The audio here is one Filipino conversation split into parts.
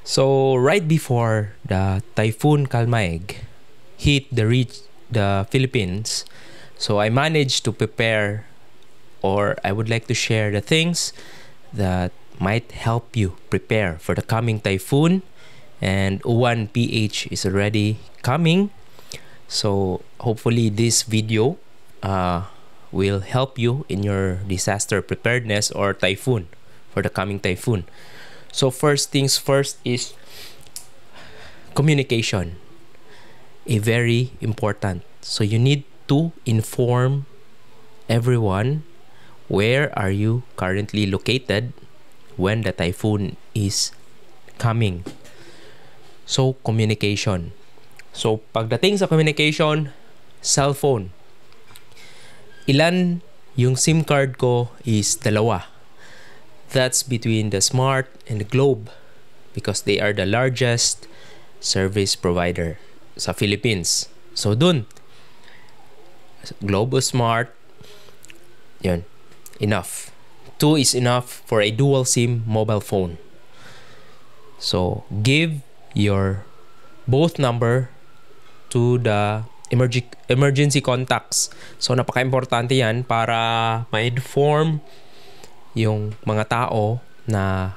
So right before the Typhoon Kalmaeg hit the Philippines, so I managed to prepare, or I would like to share the things that might help you prepare for the coming typhoon. And Uwan PH is already coming, so hopefully this video will help you in your disaster preparedness or typhoon for the coming typhoon. So first things first is communication, a very important. So you need to inform everyone where are you currently located when the typhoon is coming. So communication. So pagdating sa communication, cellphone. Ilan yung SIM card ko is dalawa. That's between the Smart and the Globe because they are the largest service provider sa Philippines. So dun, Globe o Smart, yun, enough. 2 is enough for a dual SIM mobile phone. So give your both number to the emergency contacts. So napaka-importante yan para ma-inform yung mga tao na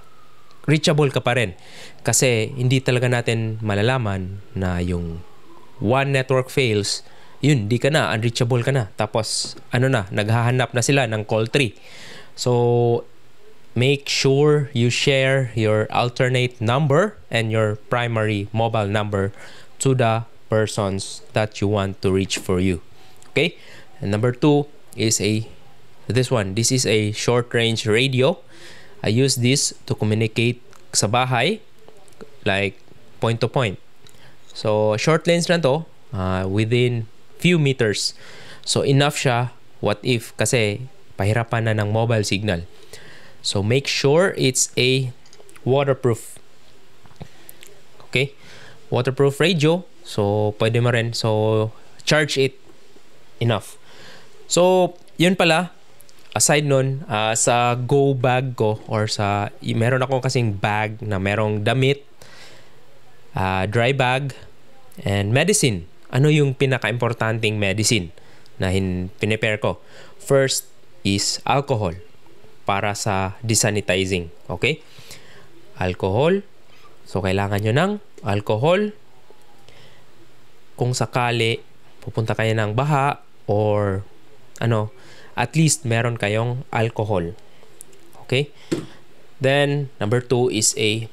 reachable ka pa rin. Kasi hindi talaga natin malalaman na yung one network fails, yun, di ka na, unreachable ka na. Tapos, naghahanap na sila ng call tree. So, make sure you share your alternate number and your primary mobile number to the persons that you want to reach for you. Okay? And number 2 is this one. This is a short-range radio. I use this to communicate sa bahay, like point to point. So, short range na to, within few meters. So, enough siya, what if, kasi pahirapan na ng mobile signal. So, make sure it's a waterproof. Okay? Waterproof radio. So, pwede mo rin. So, charge it enough. So, yun pala. Aside nun, sa go bag ko or meron akong kasing bag na merong damit, dry bag, and medicine. Ano yung pinaka-importanting medicine na pinipare ko? First is alcohol para sa desanitizing. Okay? Alcohol. So, kailangan nyo ng alcohol. Kung sakali, pupunta kayo ng baha or at least meron kayong alcohol. Okay? Then, number 2 is a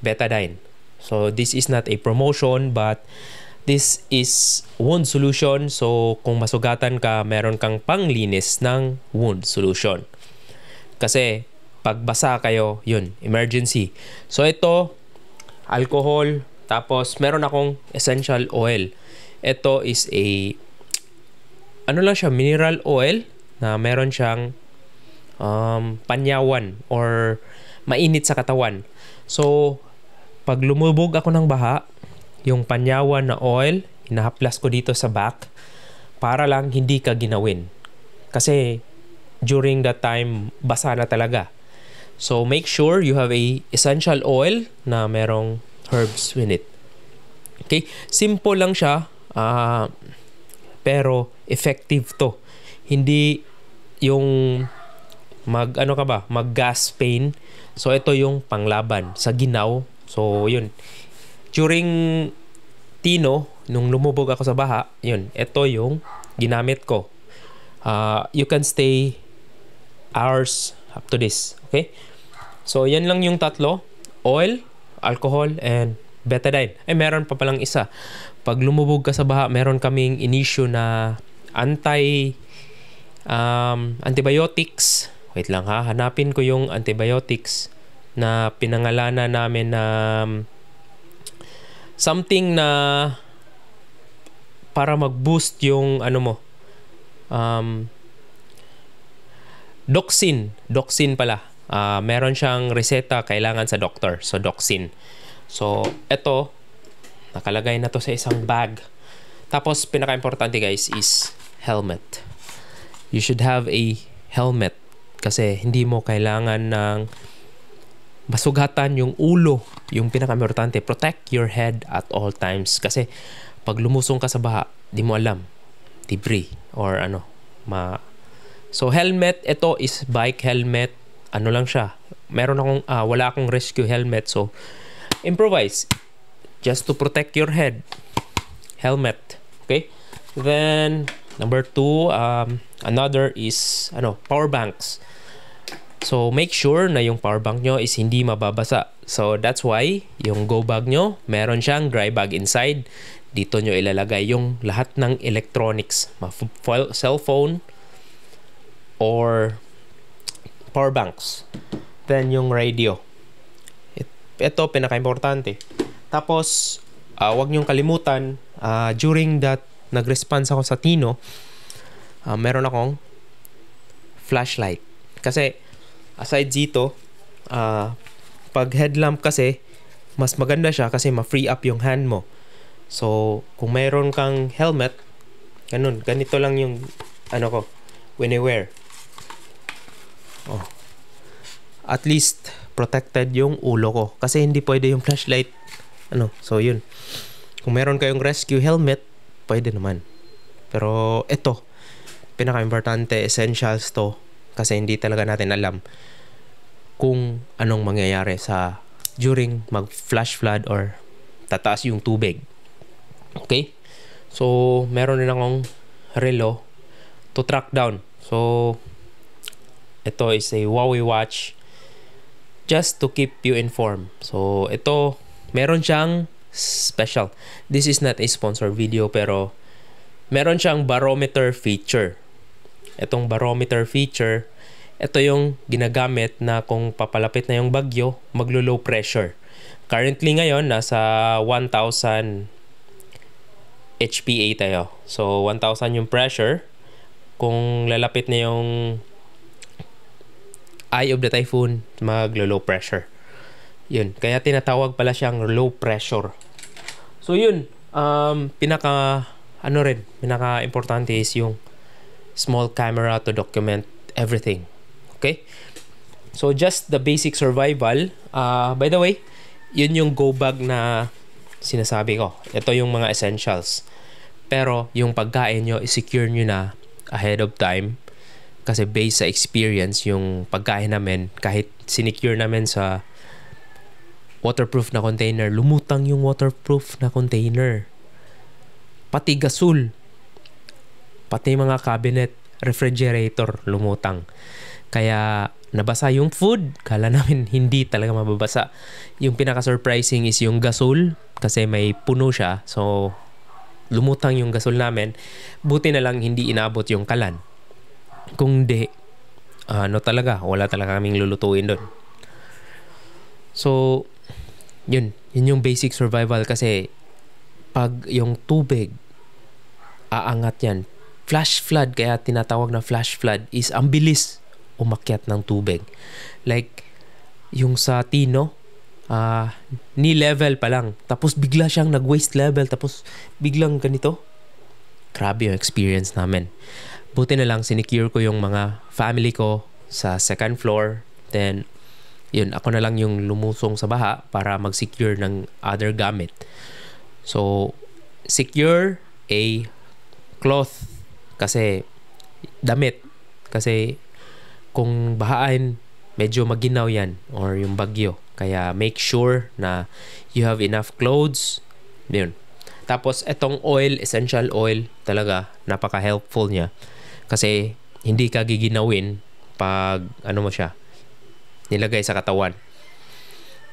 betadine. So, this is not a promotion but this is wound solution. So, kung masugatan ka, meron kang panglinis ng wound solution. Kasi, pag basa kayo, yun, emergency. So, ito, alcohol, tapos meron akong essential oil. Ito is mineral oil na meron siyang panyawan or mainit sa katawan. So, pag lumubog ako ng baha, yung panyawan na oil, hinahaplas ko dito sa back para lang hindi ka ginawin. Kasi, during that time, basa na talaga. So, make sure you have a essential oil na merong herbs in it. Okay? Simple lang siya, pero effective to. Hindi yung mag gas pain. So, ito yung panglaban sa ginaw. So, yun. During Tino, nung lumubog ako sa baha, yun, ito yung ginamit ko. You can stay hours up to this. Okay? So, yan lang yung tatlo. Oil, alcohol, and betadine. Meron pa palang isa. Pag lumubog ka sa baha, meron kaming inisyu na antibiotics. Wait lang ha, hanapin ko yung antibiotics na pinangalanan namin na something na para mag-boost yung Doxin pala. Meron siyang reseta kailangan sa doctor. So, Doxin. So, eto, nakalagay na to sa isang bag. Tapos, pinaka-importante guys is helmet. You should have a helmet kasi hindi mo kailangan ng masugatan yung ulo, yung pinaka-importante. Protect your head at all times. Kasi pag lumusong ka sa baha, di mo alam, debris or ano, So helmet, ito is bike helmet. Ano lang siya, wala akong rescue helmet, so improvise just to protect your head. Helmet, okay? Then number 2, another is power banks. So make sure na yung power bank nyo is hindi mababasa. So that's why yung go bag nyo, meron siyang dry bag inside. Dito nyo ilalagay yung lahat ng electronics, cellphone or power banks. Then yung radio. Ito pinaka-importante. Tapos wag nyong kalimutan, during that nag-response ako sa Tino, meron akong flashlight. Kasi aside dito, pag headlamp kasi mas maganda siya kasi ma-free up yung hand mo. So kung mayroon kang helmet, ganito lang yung when I wear. At least protected yung ulo ko kasi hindi pwede yung flashlight. So yun. Kung meron kayong rescue helmet, pwede naman. Pero ito, pinaka-importante, essentials to kasi hindi talaga natin alam kung anong mangyayari during mag-flash flood or tataas yung tubig. Okay? So, meron din akong relo to track down. So, ito is a Huawei watch just to keep you informed. So, ito, meron siyang special. This is not a sponsored video pero meron siyang barometer feature. Itong barometer feature, ito yung ginagamit na kung papalapit na yung bagyo, maglo-low pressure. Currently ngayon, nasa 1,000 HPA tayo. So, 1,000 yung pressure. Kung lalapit na yung eye of the typhoon, maglo-low pressure. Yun. Kaya tinatawag pala siyang low pressure. So, yun. Pinaka-importante is yung small camera to document everything. Okay? So, just the basic survival. By the way, yun yung go bag na sinasabi ko. Ito yung mga essentials. Pero, yung pagkain nyo, secure nyo na ahead of time. Kasi based sa experience, yung pagkain namin, kahit sinecure namin sa waterproof na container, lumutang yung waterproof na container. Pati gasol. Pati mga cabinet, refrigerator, lumutang. Kaya nabasa yung food, kala namin hindi talaga mababasa. Yung pinaka-surprising is yung gasol kasi may puno siya. So, lumutang yung gasol namin. Buti na lang hindi inabot yung kalan. Kung di, talaga, wala talaga kaming lulutuin doon. So, yun yung basic survival kasi pag yung tubig, aangat yan. Flash flood, kaya tinatawag na flash flood, is ang bilis umakyat ng tubig. Like, yung sa Tino, knee level pa lang. Tapos bigla siyang nag-waist level. Tapos biglang ganito. Grabe yung experience namin. Buti na lang, sinecure ko yung mga family ko sa second floor. Then, yun, ako na lang yung lumusong sa baha para mag-secure ng other gamit. So, secure a cloth kasi damit. Kasi kung bahaan, medyo maginaw yan or yung bagyo. Kaya make sure na you have enough clothes. Yun. Tapos itong oil, essential oil, talaga napaka-helpful niya. Kasi hindi ka giginawin pag mo siya, nilagay sa katawan.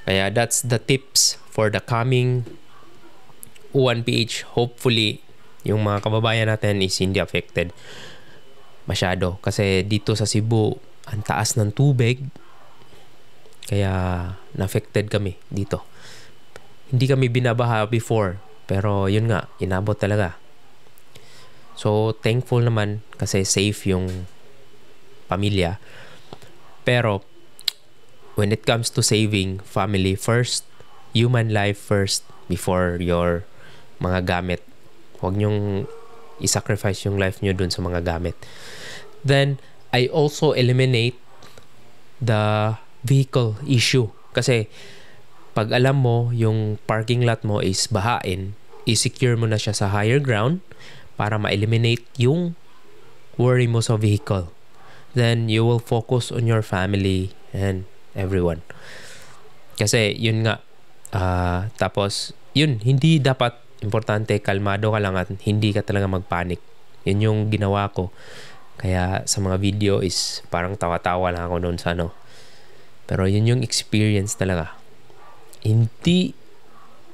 Kaya that's the tips for the coming 1PH. Hopefully, yung mga kababayan natin is hindi affected masyado. Kasi dito sa Cebu, ang taas ng tubig. Kaya na-affected kami dito. Hindi kami binabaha before. Pero yun nga, inabot talaga. So, thankful naman kasi safe yung pamilya. Pero, when it comes to saving family first, human life first before your mga gamit. Huwag nyong i-sacrifice yung life nyo dun sa mga gamit. Then, I also eliminate the vehicle issue. Kasi pag alam mo yung parking lot mo is bahain, i-secure mo na siya sa higher ground para ma-eliminate yung worry mo sa vehicle. Then you will focus on your family and everyone. Kasi yun nga, tapos yun, hindi dapat, importante, kalmado ka lang at hindi ka talaga magpanic. Yun yung ginawa ko. Kaya sa mga video is parang tawa-tawa lang ako noon sa ano. Pero yun yung experience talaga. Hindi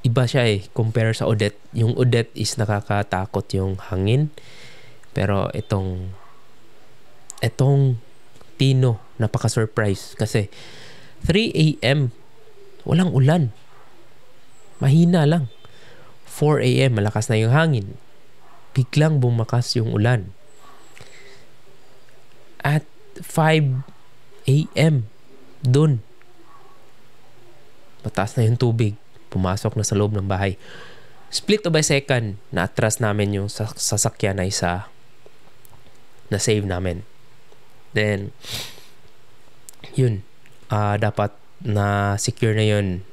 iba siya compare sa Odette. Yung Odette is nakakatakot yung hangin. Pero itong Tino, napaka-surprise. Kasi 3 a.m. walang ulan. Mahina lang. 4 a.m. malakas na yung hangin. Biglang bumakas yung ulan. At 5 a.m. dun, mataas na yung tubig. Pumasok na sa loob ng bahay. Split by second, na-atras namin yung sasakyan na isa. Na-save namin. Then, yun. Dapat na secure na yun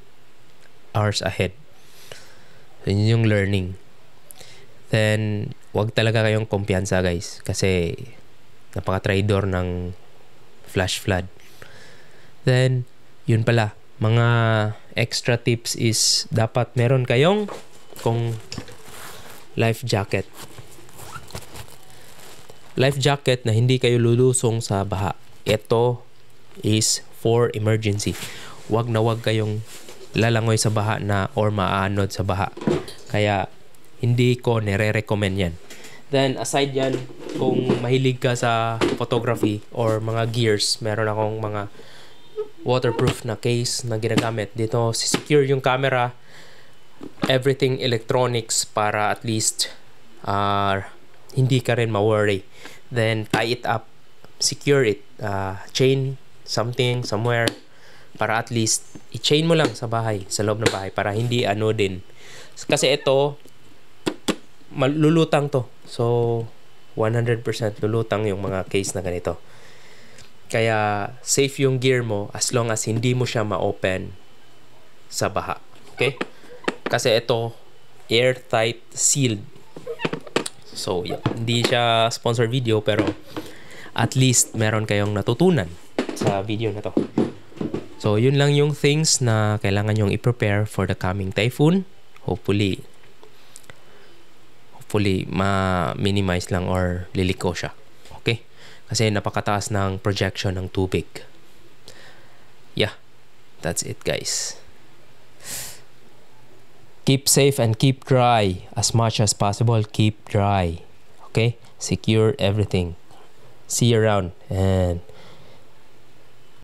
hours ahead. Yun yung learning. Then, wag talaga kayong kumpiyansa guys. Kasi, napaka-traidor ng flash flood. Then, yun pala. Mga extra tips is dapat meron kayong life jacket. Life jacket na hindi kayo lulusong sa baha. Ito is for emergency. Wag na wag kayong lalangoy sa baha na or maaanod sa baha. Kaya hindi ko nire-recommend yan. Then aside yan, kung mahilig ka sa photography or mga gears, meron akong mga waterproof na case na ginagamit. Dito secure yung camera, everything electronics para at least hindi ka rin ma-worry. Then tie it up, secure it, chain something somewhere para at least i-chain mo lang sa bahay, sa loob ng bahay para hindi ano din. Kasi ito malulutang to. So 100% lulutang yung mga case na ganito. Kaya safe yung gear mo as long as hindi mo siya ma-open sa baha. Okay? Kasi ito airtight sealed. So yeah, hindi siya sponsor video pero at least meron kayong natutunan sa video na to. So yun lang yung things na kailangan yung i-prepare for the coming typhoon. Hopefully ma-minimize lang or liliko siya. Okay? Kasi napakataas ng projection ng tubig. Yeah, that's it guys. Keep safe and keep dry as much as possible. Keep dry. Okay? Secure everything. See you around and